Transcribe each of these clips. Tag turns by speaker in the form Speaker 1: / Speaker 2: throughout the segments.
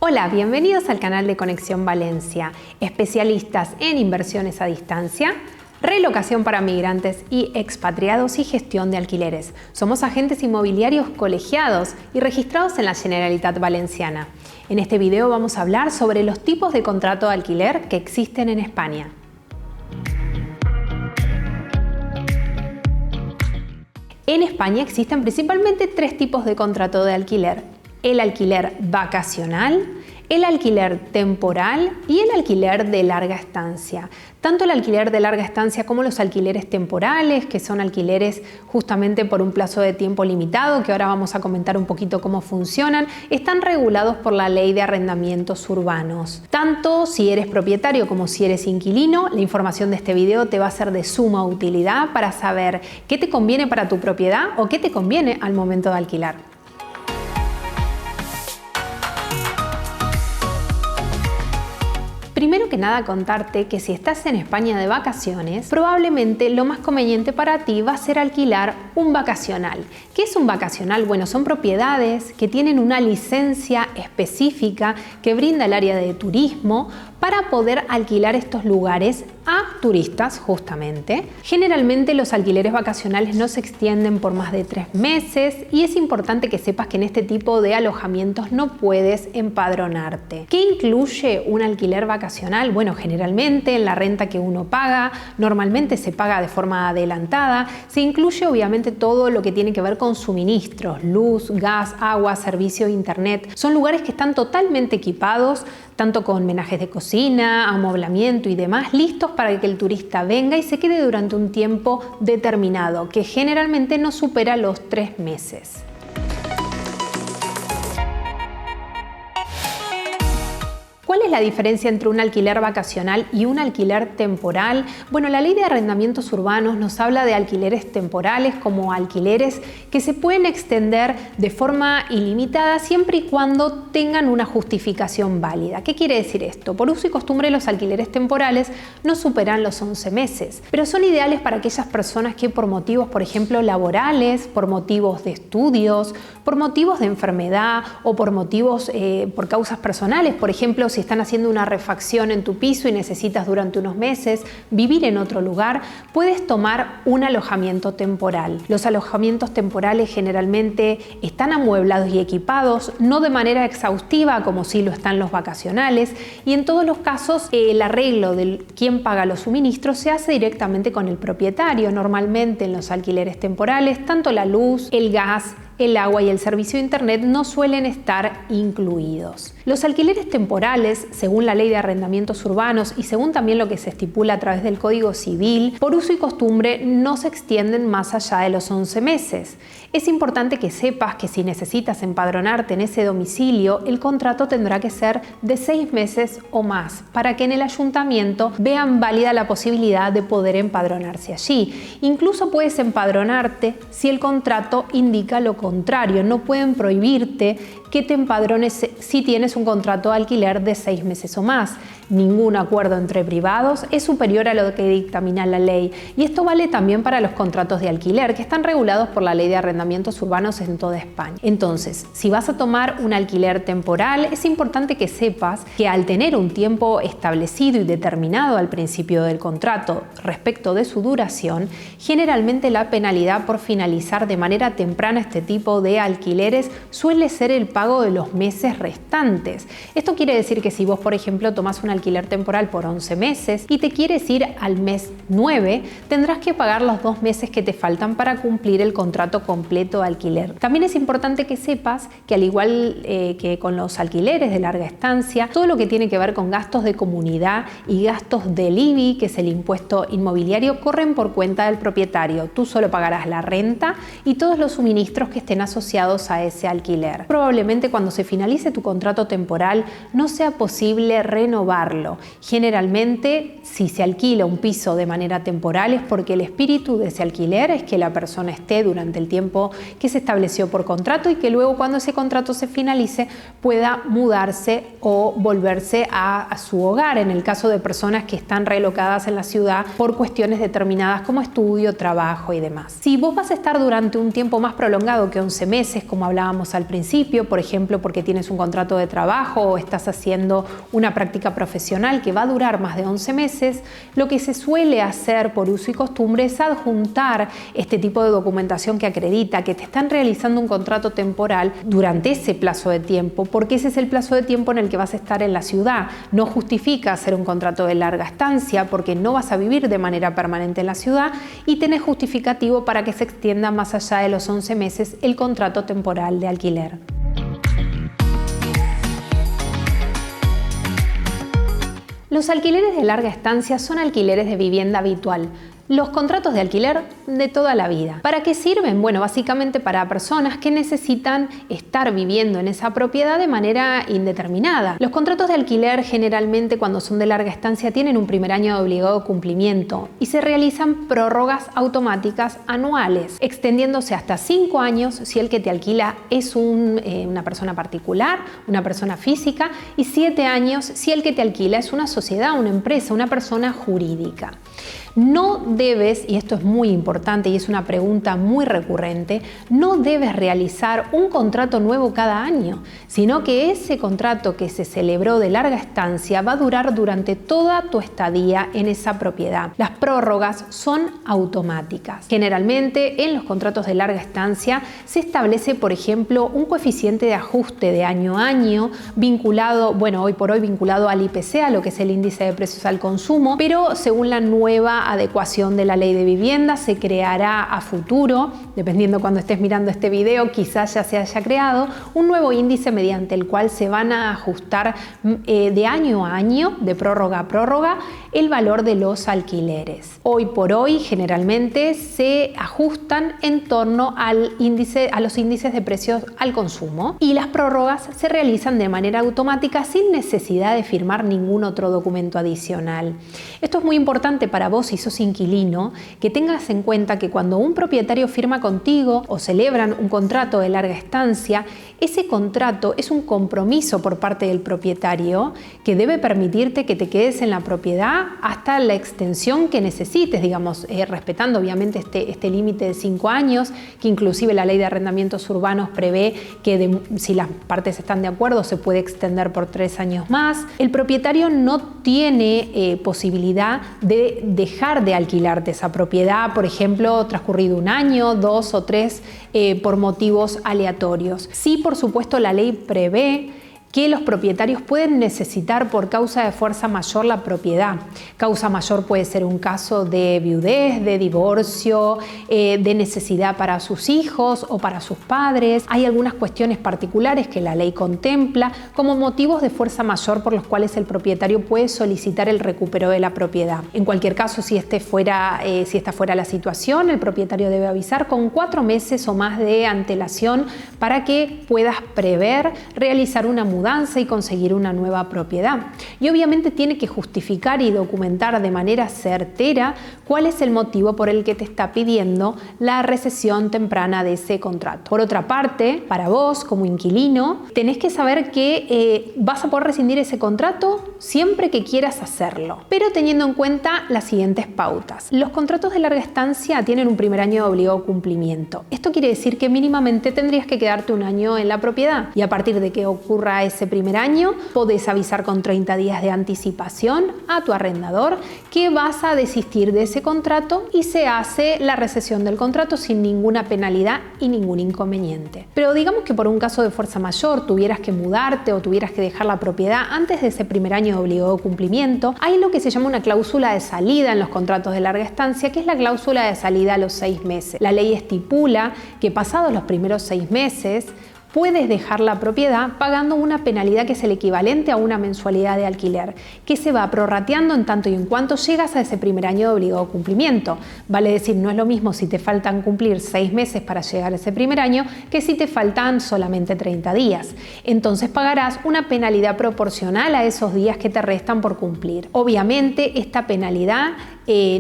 Speaker 1: Hola, bienvenidos al canal de Conexión Valencia, especialistas en inversiones a distancia, relocación para migrantes y expatriados y gestión de alquileres. Somos agentes inmobiliarios colegiados y registrados en la Generalitat Valenciana. En este video vamos a hablar sobre los tipos de contrato de alquiler que existen en España. En España existen principalmente tres tipos de contrato de alquiler: el alquiler vacacional, el alquiler temporal y el alquiler de larga estancia. Tanto el alquiler de larga estancia como los alquileres temporales, que son alquileres justamente por un plazo de tiempo limitado, que ahora vamos a comentar un poquito cómo funcionan, están regulados por la Ley de Arrendamientos Urbanos. Tanto si eres propietario como si eres inquilino, la información de este video te va a ser de suma utilidad para saber qué te conviene para tu propiedad o qué te conviene al momento de alquilar. Primero que nada, contarte que si estás en España de vacaciones, probablemente lo más conveniente para ti va a ser alquilar un vacacional. ¿Qué es un vacacional? Bueno, son propiedades que tienen una licencia específica que brinda el área de turismo para poder alquilar estos lugares a turistas, justamente. Generalmente los alquileres vacacionales no se extienden por más de 3 meses y es importante que sepas que en este tipo de alojamientos no puedes empadronarte. ¿Qué incluye un alquiler vacacional? Bueno, generalmente en la renta que uno paga, normalmente se paga de forma adelantada, se incluye obviamente todo lo que tiene que ver con suministros, luz, gas, agua, servicio, internet. Son lugares que están totalmente equipados, tanto con menajes de cocina, amoblamiento y demás, listos para que el turista venga y se quede durante un tiempo determinado, que generalmente no supera los 3 meses. ¿Cuál es la diferencia entre un alquiler vacacional y un alquiler temporal? Bueno, la Ley de Arrendamientos Urbanos nos habla de alquileres temporales como alquileres que se pueden extender de forma ilimitada siempre y cuando tengan una justificación válida. ¿Qué quiere decir esto? Por uso y costumbre, los alquileres temporales no superan los 11 meses, pero son ideales para aquellas personas que por motivos, por ejemplo, laborales, por motivos de estudios, por motivos de enfermedad o por motivos por causas personales, por ejemplo, si están haciendo una refacción en tu piso y necesitas durante unos meses vivir en otro lugar, puedes tomar un alojamiento temporal. Los alojamientos temporales generalmente están amueblados y equipados, no de manera exhaustiva como sí lo están los vacacionales, y en todos los casos el arreglo de quién paga los suministros se hace directamente con el propietario. Normalmente en los alquileres temporales, tanto la luz, el gas, el agua y el servicio de internet no suelen estar incluidos. Los alquileres temporales, según la Ley de Arrendamientos Urbanos y según también lo que se estipula a través del Código Civil, por uso y costumbre no se extienden más allá de los 11 meses. Es importante que sepas que si necesitas empadronarte en ese domicilio, el contrato tendrá que ser de 6 meses o más para que en el ayuntamiento vean válida la posibilidad de poder empadronarse allí. Incluso puedes empadronarte si el contrato indica lo contrario. No pueden prohibirte que te empadrones si tienes un contrato de alquiler de 6 meses o más. Ningún acuerdo entre privados es superior a lo que dictamina la ley, y esto vale también para los contratos de alquiler que están regulados por la Ley de Arrendamientos Urbanos en toda España. Entonces, si vas a tomar un alquiler temporal, es importante que sepas que al tener un tiempo establecido y determinado al principio del contrato respecto de su duración, generalmente la penalidad por finalizar de manera temprana este tipo de alquileres suele ser el pago de los meses restantes. Esto quiere decir que si vos, por ejemplo, tomás un alquiler temporal por 11 meses y te quieres ir al mes 9, tendrás que pagar los 2 meses que te faltan para cumplir el contrato completo de alquiler. También es importante que sepas que al igual que con los alquileres de larga estancia, todo lo que tiene que ver con gastos de comunidad y gastos del IBI, que es el impuesto inmobiliario, corren por cuenta del propietario. Tú solo pagarás la renta y todos los suministros que estén asociados a ese alquiler. Probablemente cuando se finalice tu contrato temporal no sea posible renovarlo. Generalmente, si se alquila un piso de manera temporal es porque el espíritu de ese alquiler es que la persona esté durante el tiempo que se estableció por contrato y que luego, cuando ese contrato se finalice, pueda mudarse o volverse a su hogar, en el caso de personas que están relocadas en la ciudad por cuestiones determinadas como estudio, trabajo y demás. Si vos vas a estar durante un tiempo más prolongado que 11 meses, como hablábamos al principio, por ejemplo, porque tienes un contrato de trabajo o estás haciendo una práctica profesional que va a durar más de 11 meses, lo que se suele hacer por uso y costumbre es adjuntar este tipo de documentación que acredita que te están realizando un contrato temporal durante ese plazo de tiempo, porque ese es el plazo de tiempo en el que vas a estar en la ciudad. No justifica hacer un contrato de larga estancia porque no vas a vivir de manera permanente en la ciudad y tenés justificativo para que se extienda más allá de los 11 meses el contrato temporal de alquiler. Los alquileres de larga estancia son alquileres de vivienda habitual. Los contratos de alquiler de toda la vida. ¿Para qué sirven? Bueno, básicamente para personas que necesitan estar viviendo en esa propiedad de manera indeterminada. Los contratos de alquiler generalmente cuando son de larga estancia tienen un primer año de obligado cumplimiento y se realizan prórrogas automáticas anuales, extendiéndose hasta 5 años si el que te alquila es una persona particular, una persona física, y 7 años si el que te alquila es una sociedad, una empresa, una persona jurídica. No debes, y esto es muy importante y es una pregunta muy recurrente, no debes realizar un contrato nuevo cada año, sino que ese contrato que se celebró de larga estancia va a durar durante toda tu estadía en esa propiedad. Las prórrogas son automáticas. Generalmente en los contratos de larga estancia se establece, por ejemplo, un coeficiente de ajuste de año a año vinculado, bueno, hoy por hoy vinculado al IPC, a lo que es el índice de precios al consumo, pero según la nueva adecuación de la ley de vivienda se creará a futuro, dependiendo cuando estés mirando este video, quizás ya se haya creado un nuevo índice mediante el cual se van a ajustar de año a año, de prórroga a prórroga, el valor de los alquileres. Hoy por hoy generalmente se ajustan en torno a los índices de precios al consumo y las prórrogas se realizan de manera automática sin necesidad de firmar ningún otro documento adicional. Esto es muy importante para vos si sos inquilino, que tengas en cuenta que cuando un propietario firma contigo o celebran un contrato de larga estancia, ese contrato es un compromiso por parte del propietario que debe permitirte que te quedes en la propiedad hasta la extensión que necesites, digamos, respetando obviamente este límite de 5 años, que inclusive la ley de arrendamientos urbanos prevé que si las partes están de acuerdo se puede extender por 3 años más. El propietario no tiene posibilidad de dejar de alquilarte esa propiedad, por ejemplo, transcurrido 1 año, 2 o 3 por motivos aleatorios. Sí, por supuesto, la ley prevé que los propietarios pueden necesitar por causa de fuerza mayor la propiedad. Causa mayor puede ser un caso de viudez, de divorcio, de necesidad para sus hijos o para sus padres. Hay algunas cuestiones particulares que la ley contempla como motivos de fuerza mayor por los cuales el propietario puede solicitar el recupero de la propiedad. En cualquier caso, si esta fuera la situación, el propietario debe avisar con 4 meses o más de antelación para que puedas prever realizar una mudanza y conseguir una nueva propiedad. Y obviamente tiene que justificar y documentar de manera certera cuál es el motivo por el que te está pidiendo la rescisión temprana de ese contrato. Por otra parte, para vos como inquilino, tenés que saber que vas a poder rescindir ese contrato siempre que quieras hacerlo, pero teniendo en cuenta las siguientes pautas. Los contratos de larga estancia tienen un primer año de obligado cumplimiento. Esto quiere decir que mínimamente tendrías que quedarte 1 año en la propiedad y a partir de que ocurra ese primer año podés avisar con 30 días de anticipación a tu arrendador que vas a desistir de ese contrato y se hace la rescisión del contrato sin ninguna penalidad y ningún inconveniente. Pero digamos que por un caso de fuerza mayor tuvieras que mudarte o tuvieras que dejar la propiedad antes de ese primer año de obligado cumplimiento, hay lo que se llama una cláusula de salida en los contratos de larga estancia, que es la cláusula de salida a los 6 meses. La ley estipula que pasados los primeros 6 meses puedes dejar la propiedad pagando una penalidad que es el equivalente a una mensualidad de alquiler, que se va prorrateando en tanto y en cuanto llegas a ese primer año de obligado cumplimiento. Vale decir, no es lo mismo si te faltan cumplir 6 meses para llegar a ese primer año que si te faltan solamente 30 días. Entonces pagarás una penalidad proporcional a esos días que te restan por cumplir. Obviamente esta penalidad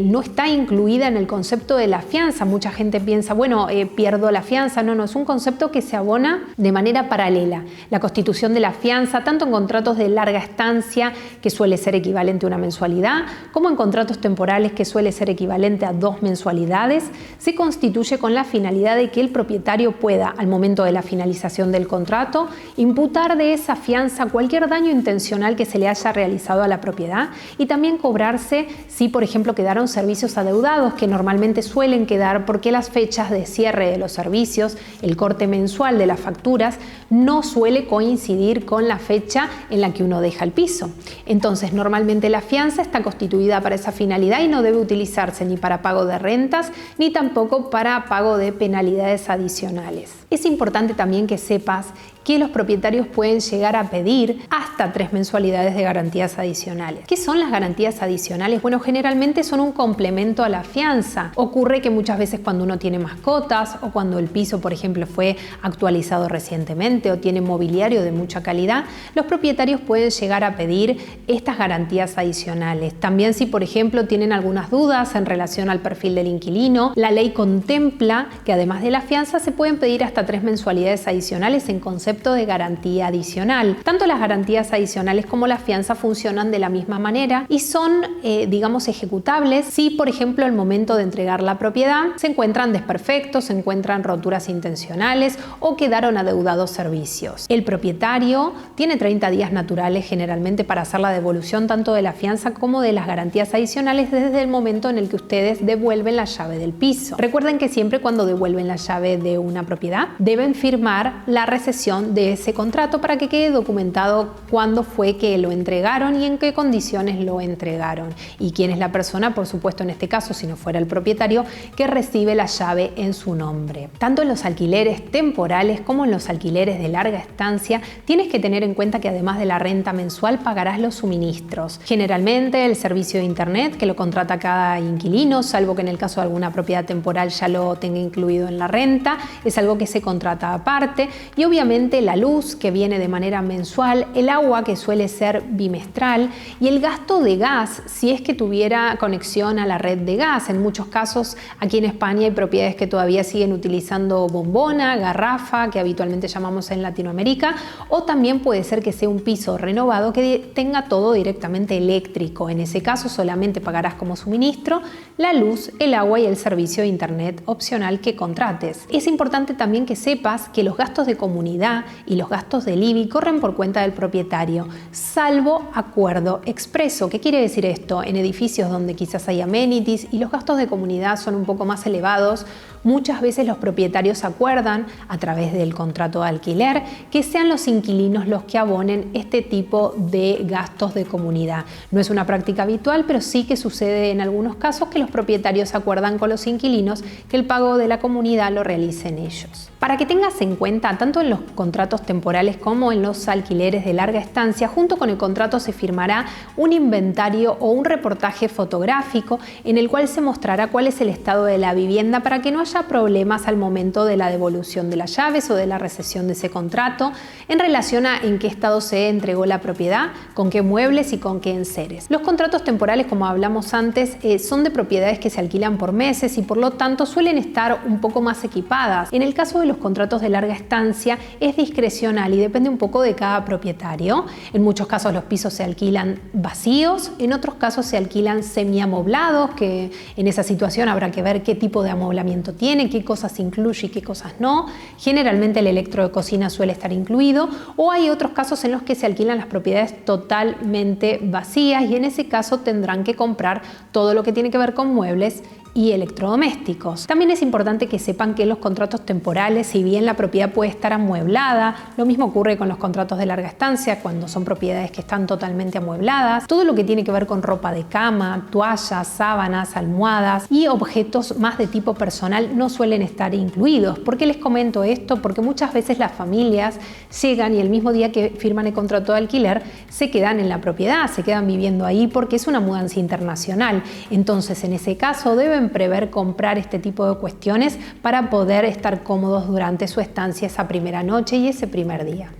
Speaker 1: no está incluida en el concepto de la fianza. Mucha gente piensa, bueno, pierdo la fianza. No, es un concepto que se abona de manera paralela. La constitución de la fianza, tanto en contratos de larga estancia, que suele ser equivalente a una mensualidad, como en contratos temporales, que suele ser equivalente a 2 mensualidades, se constituye con la finalidad de que el propietario pueda, al momento de la finalización del contrato, imputar de esa fianza cualquier daño intencional que se le haya realizado a la propiedad y también cobrarse si, por ejemplo, quedaron servicios adeudados, que normalmente suelen quedar porque las fechas de cierre de los servicios, el corte mensual de las facturas, no suele coincidir con la fecha en la que uno deja el piso. Entonces, normalmente la fianza está constituida para esa finalidad y no debe utilizarse ni para pago de rentas ni tampoco para pago de penalidades adicionales. Es importante también que sepas que los propietarios pueden llegar a pedir hasta 3 mensualidades de garantías adicionales. ¿Qué son las garantías adicionales? Bueno, generalmente son un complemento a la fianza. Ocurre que muchas veces cuando uno tiene mascotas o cuando el piso, por ejemplo, fue actualizado recientemente o tiene mobiliario de mucha calidad, los propietarios pueden llegar a pedir estas garantías adicionales. También si, por ejemplo, tienen algunas dudas en relación al perfil del inquilino, la ley contempla que además de la fianza se pueden pedir hasta 3 mensualidades adicionales en concepto de garantía adicional. Tanto las garantías adicionales como la fianza funcionan de la misma manera y son, digamos, ejecutables si, por ejemplo, al momento de entregar la propiedad se encuentran desperfectos, se encuentran roturas intencionales o quedaron adeudados servicios. El propietario tiene 30 días naturales generalmente para hacer la devolución tanto de la fianza como de las garantías adicionales desde el momento en el que ustedes devuelven la llave del piso. Recuerden que siempre cuando devuelven la llave de una propiedad deben firmar la recesión de ese contrato para que quede documentado cuándo fue que lo entregaron y en qué condiciones lo entregaron y quién es la persona, por supuesto en este caso, si no fuera el propietario, que recibe la llave en su nombre. Tanto en los alquileres temporales como en los alquileres de larga estancia tienes que tener en cuenta que además de la renta mensual pagarás los suministros. Generalmente el servicio de internet que lo contrata cada inquilino, salvo que en el caso de alguna propiedad temporal ya lo tenga incluido en la renta, es algo que se contrata aparte y obviamente la luz que viene de manera mensual, el agua que suele ser bimestral y el gasto de gas si es que tuviera conexión a la red de gas. En muchos casos aquí en España hay propiedades que todavía siguen utilizando bombona, garrafa, que habitualmente llamamos en Latinoamérica, o también puede ser que sea un piso renovado que tenga todo directamente eléctrico. En ese caso solamente pagarás como suministro la luz, el agua y el servicio de internet opcional que contrates. Es importante también que sepas que los gastos de comunidad y los gastos del IBI corren por cuenta del propietario, salvo acuerdo expreso. ¿Qué quiere decir esto? En edificios donde quizás hay amenities y los gastos de comunidad son un poco más elevados, muchas veces los propietarios acuerdan a través del contrato de alquiler que sean los inquilinos los que abonen este tipo de gastos de comunidad. No es una práctica habitual, pero sí que sucede en algunos casos que los propietarios acuerdan con los inquilinos que el pago de la comunidad lo realicen ellos. Para que tengas en cuenta, tanto en los contratos temporales como en los alquileres de larga estancia, junto con el contrato se firmará un inventario o un reportaje fotográfico en el cual se mostrará cuál es el estado de la vivienda para que no haya problemas al momento de la devolución de las llaves o de la recesión de ese contrato en relación a en qué estado se entregó la propiedad, con qué muebles y con qué enseres. Los contratos temporales, como hablamos antes, son de propiedades que se alquilan por meses y por lo tanto suelen estar un poco más equipadas. En el caso de los contratos de larga estancia es discrecional y depende un poco de cada propietario. En muchos casos los pisos se alquilan vacíos, en otros casos se alquilan semiamoblados, que en esa situación habrá que ver qué tipo de amoblamiento tiene, qué cosas incluye y qué cosas no. Generalmente el electro de cocina suele estar incluido, o hay otros casos en los que se alquilan las propiedades totalmente vacías y en ese caso tendrán que comprar todo lo que tiene que ver con muebles y electrodomésticos. También es importante que sepan que en los contratos temporales, si bien la propiedad puede estar amueblada, lo mismo ocurre con los contratos de larga estancia cuando son propiedades que están totalmente amuebladas, todo lo que tiene que ver con ropa de cama, toallas, sábanas, almohadas y objetos más de tipo personal no suelen estar incluidos. ¿Por qué les comento esto? Porque muchas veces las familias llegan y el mismo día que firman el contrato de alquiler se quedan en la propiedad, se quedan viviendo ahí porque es una mudanza internacional. Entonces, en ese caso deben prever comprar este tipo de cuestiones para poder estar cómodos durante su estancia esa primera noche y ese primer día.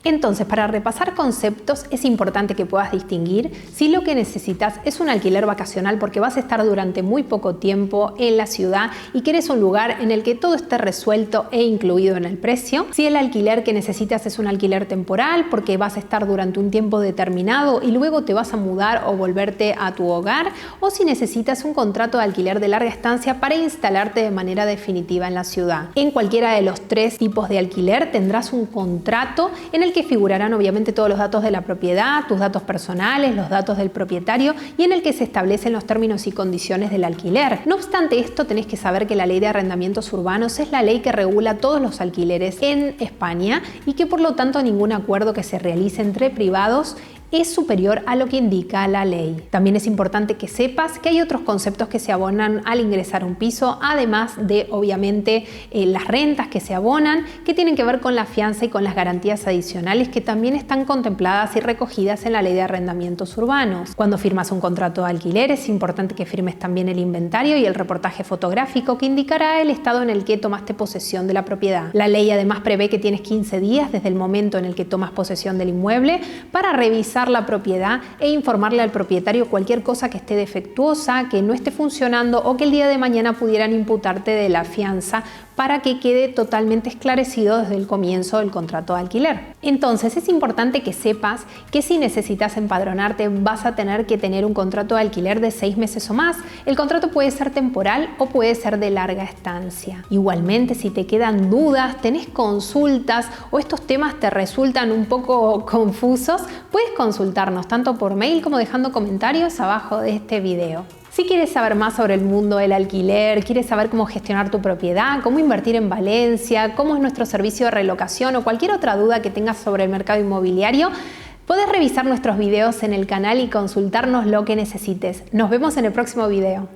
Speaker 1: Entonces, para repasar conceptos, es importante que puedas distinguir si lo que necesitas es un alquiler vacacional porque vas a estar durante muy poco tiempo en la ciudad y quieres un lugar en el que todo esté resuelto e incluido en el precio. Si el alquiler que necesitas es un alquiler temporal porque vas a estar durante un tiempo determinado y luego te vas a mudar o volverte a tu hogar. O si necesitas un contrato de alquiler de larga estancia para instalarte de manera definitiva en la ciudad. En cualquiera de los tres tipos de alquiler tendrás un contrato en el que figurarán obviamente todos los datos de la propiedad, tus datos personales, los datos del propietario y en el que se establecen los términos y condiciones del alquiler. No obstante esto, tenés que saber que la Ley de Arrendamientos Urbanos es la ley que regula todos los alquileres en España y que por lo tanto ningún acuerdo que se realice entre privados es superior a lo que indica la ley. También es importante que sepas que hay otros conceptos que se abonan al ingresar a un piso, además de obviamente las rentas que se abonan, que tienen que ver con la fianza y con las garantías adicionales que también están contempladas y recogidas en la Ley de Arrendamientos Urbanos. Cuando firmas un contrato de alquiler es importante que firmes también el inventario y el reportaje fotográfico que indicará el estado en el que tomaste posesión de la propiedad. La ley además prevé que tienes 15 días desde el momento en el que tomas posesión del inmueble para revisar la propiedad e informarle al propietario cualquier cosa que esté defectuosa, que no esté funcionando o que el día de mañana pudieran imputarte de la fianza para que quede totalmente esclarecido desde el comienzo del contrato de alquiler. Entonces es importante que sepas que si necesitas empadronarte vas a tener que tener un contrato de alquiler de 6 meses o más. El contrato puede ser temporal o puede ser de larga estancia. Igualmente, si te quedan dudas, tenés consultas o estos temas te resultan un poco confusos, puedes consultarnos tanto por mail como dejando comentarios abajo de este video. Si quieres saber más sobre el mundo del alquiler, quieres saber cómo gestionar tu propiedad, cómo invertir en Valencia, cómo es nuestro servicio de relocación o cualquier otra duda que tengas sobre el mercado inmobiliario, puedes revisar nuestros videos en el canal y consultarnos lo que necesites. Nos vemos en el próximo video.